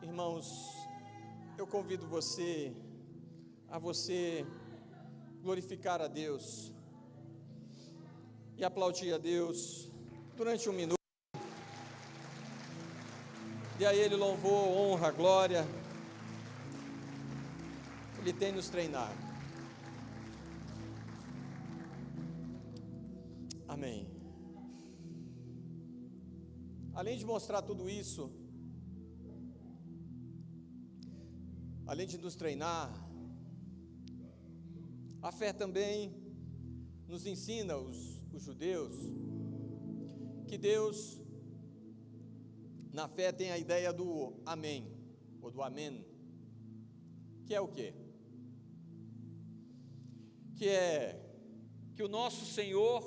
Irmãos, eu convido você a glorificar a Deus e aplaudir a Deus durante um minuto. Dê a Ele louvor, honra, glória. Ele tem nos treinado. Amém. Além de mostrar tudo isso, além de nos treinar, a fé também nos ensina, os judeus, que Deus, na fé, tem a ideia do amém, ou do amém, que é o quê? Que é que o nosso Senhor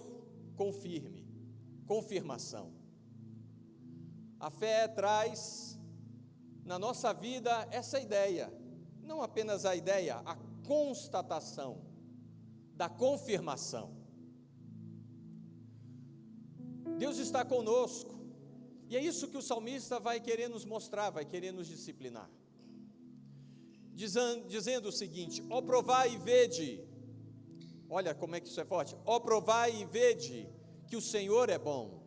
confirme, confirmação. A fé traz na nossa vida essa ideia, não apenas a ideia, a constatação da confirmação. Deus está conosco, e é isso que o salmista vai querer nos mostrar, vai querer nos disciplinar, dizendo o seguinte: ó, provai e vede, olha como é que isso é forte, ó, provai e vede que o Senhor é bom.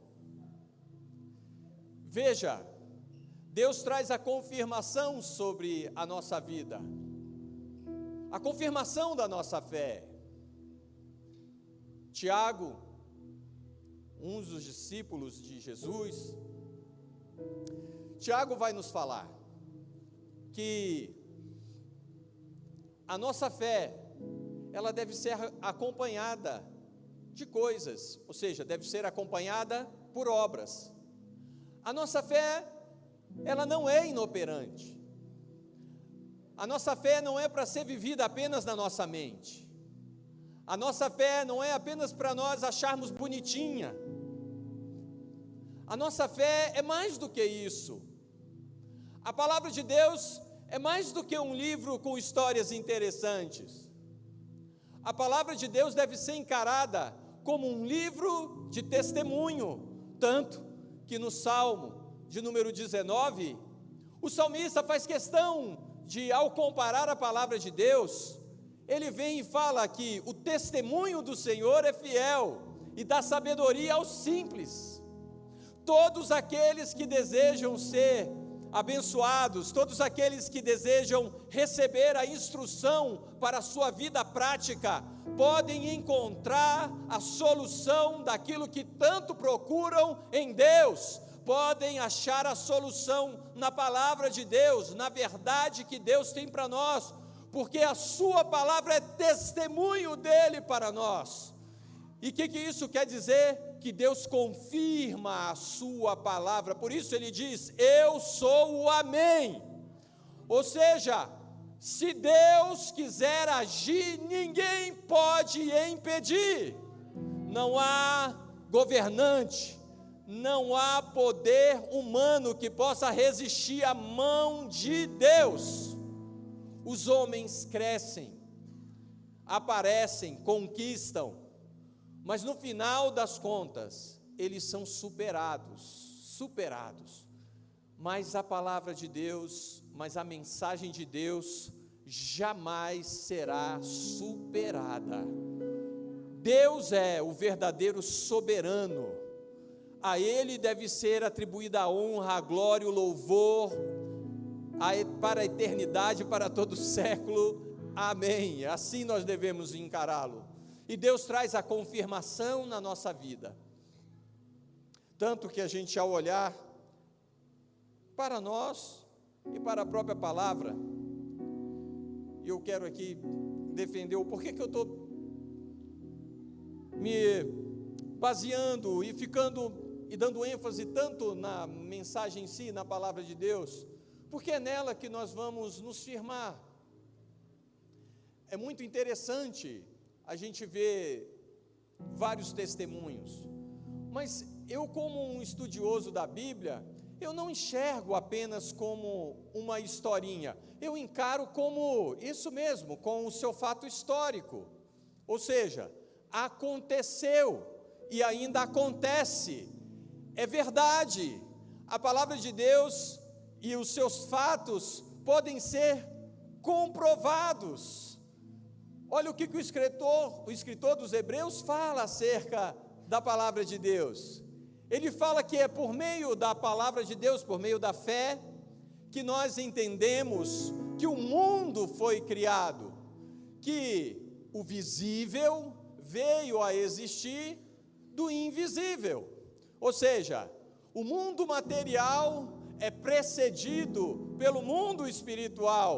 Veja, Deus traz a confirmação sobre a nossa vida, a confirmação da nossa fé. Tiago, um dos discípulos de Jesus, Tiago vai nos falar que a nossa fé, ela deve ser acompanhada de coisas, ou seja, deve ser acompanhada por obras. A nossa fé, ela não é inoperante. A nossa fé não é para ser vivida apenas na nossa mente. A nossa fé não é apenas para nós acharmos bonitinha. A nossa fé é mais do que isso. A palavra de Deus é mais do que um livro com histórias interessantes. A palavra de Deus deve ser encarada como um livro de testemunho, tanto que no Salmo de número 19, o salmista faz questão de, ao comparar a palavra de Deus, ele vem e fala que o testemunho do Senhor é fiel e dá sabedoria aos simples. Todos aqueles que desejam ser abençoados, todos aqueles que desejam receber a instrução para a sua vida prática, podem encontrar a solução daquilo que tanto procuram em Deus, podem achar a solução na palavra de Deus, na verdade que Deus tem para nós, porque a sua palavra é testemunho dele para nós. E o que isso quer dizer? Que Deus confirma a sua palavra, por isso ele diz: eu sou o amém. Ou seja, se Deus quiser agir, ninguém pode impedir. Não há governante, não há poder humano que possa resistir à mão de Deus. Os homens crescem, aparecem, conquistam, mas no final das contas, eles são superados, mas a palavra de Deus, mas a mensagem de Deus jamais será superada. Deus é o verdadeiro soberano, a Ele deve ser atribuída a honra, a glória, o louvor, para a eternidade, para todo o século, amém. Assim nós devemos encará-lo. E Deus traz a confirmação na nossa vida, tanto que a gente, ao olhar para nós e para a própria palavra, eu quero aqui defender o porquê que eu estou me baseando e dando ênfase tanto na mensagem em si, na palavra de Deus, porque é nela que nós vamos nos firmar. É muito interessante a gente vê vários testemunhos, mas eu, como um estudioso da Bíblia, eu não enxergo apenas como uma historinha, eu encaro como isso mesmo, com o seu fato histórico, ou seja, aconteceu e ainda acontece, é verdade. A palavra de Deus e os seus fatos podem ser comprovados. Olha o que o escritor dos Hebreus fala acerca da palavra de Deus. Ele fala que é por meio da palavra de Deus, por meio da fé, que nós entendemos que o mundo foi criado, que o visível veio a existir do invisível. Ou seja, o mundo material é precedido pelo mundo espiritual.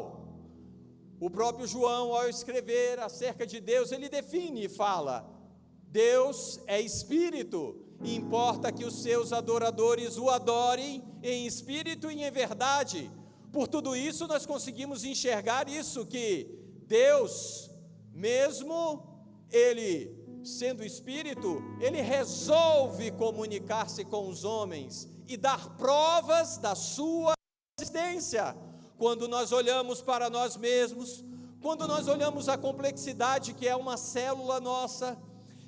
O próprio João, ao escrever acerca de Deus, ele define e fala: Deus é espírito, e importa que os seus adoradores o adorem em espírito e em verdade. Por tudo isso nós conseguimos enxergar isso, que Deus, mesmo Ele sendo espírito, Ele resolve comunicar-se com os homens e dar provas da sua existência. Quando nós olhamos para nós mesmos, quando nós olhamos a complexidade que é uma célula nossa,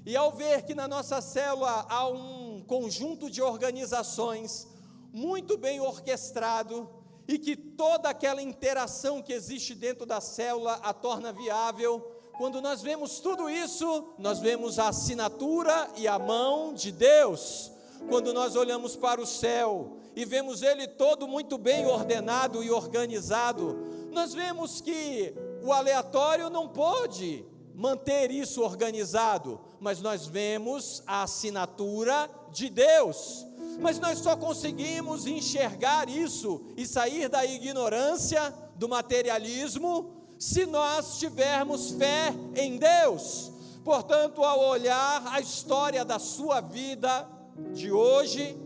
e ao ver que na nossa célula há um conjunto de organizações muito bem orquestrado, e que toda aquela interação que existe dentro da célula a torna viável, quando nós vemos tudo isso, nós vemos a assinatura e a mão de Deus. Quando nós olhamos para o céu e vemos ele todo muito bem ordenado e organizado, nós vemos que o aleatório não pode manter isso organizado, mas nós vemos a assinatura de Deus. Mas nós só conseguimos enxergar isso e sair da ignorância, do materialismo, se nós tivermos fé em Deus. Portanto, ao olhar a história da sua vida, de hoje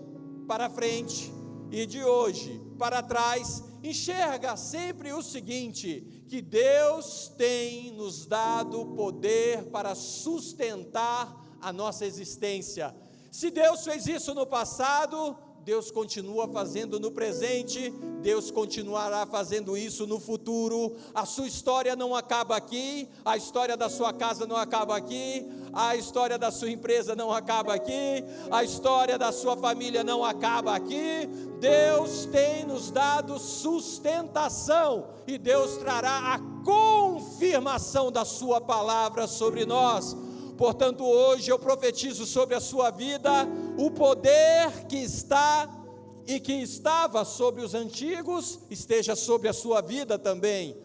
para frente e de hoje para trás, enxerga sempre o seguinte: que Deus tem nos dado poder para sustentar a nossa existência. Se Deus fez isso no passado, Deus continua fazendo no presente, Deus continuará fazendo isso no futuro. A sua história não acaba aqui, a história da sua casa não acaba aqui, a história da sua empresa não acaba aqui, a história da sua família não acaba aqui. Deus tem nos dado sustentação e Deus trará a confirmação da sua palavra sobre nós. Portanto, hoje eu profetizo sobre a sua vida o poder que está e que estava sobre os antigos, esteja sobre a sua vida também.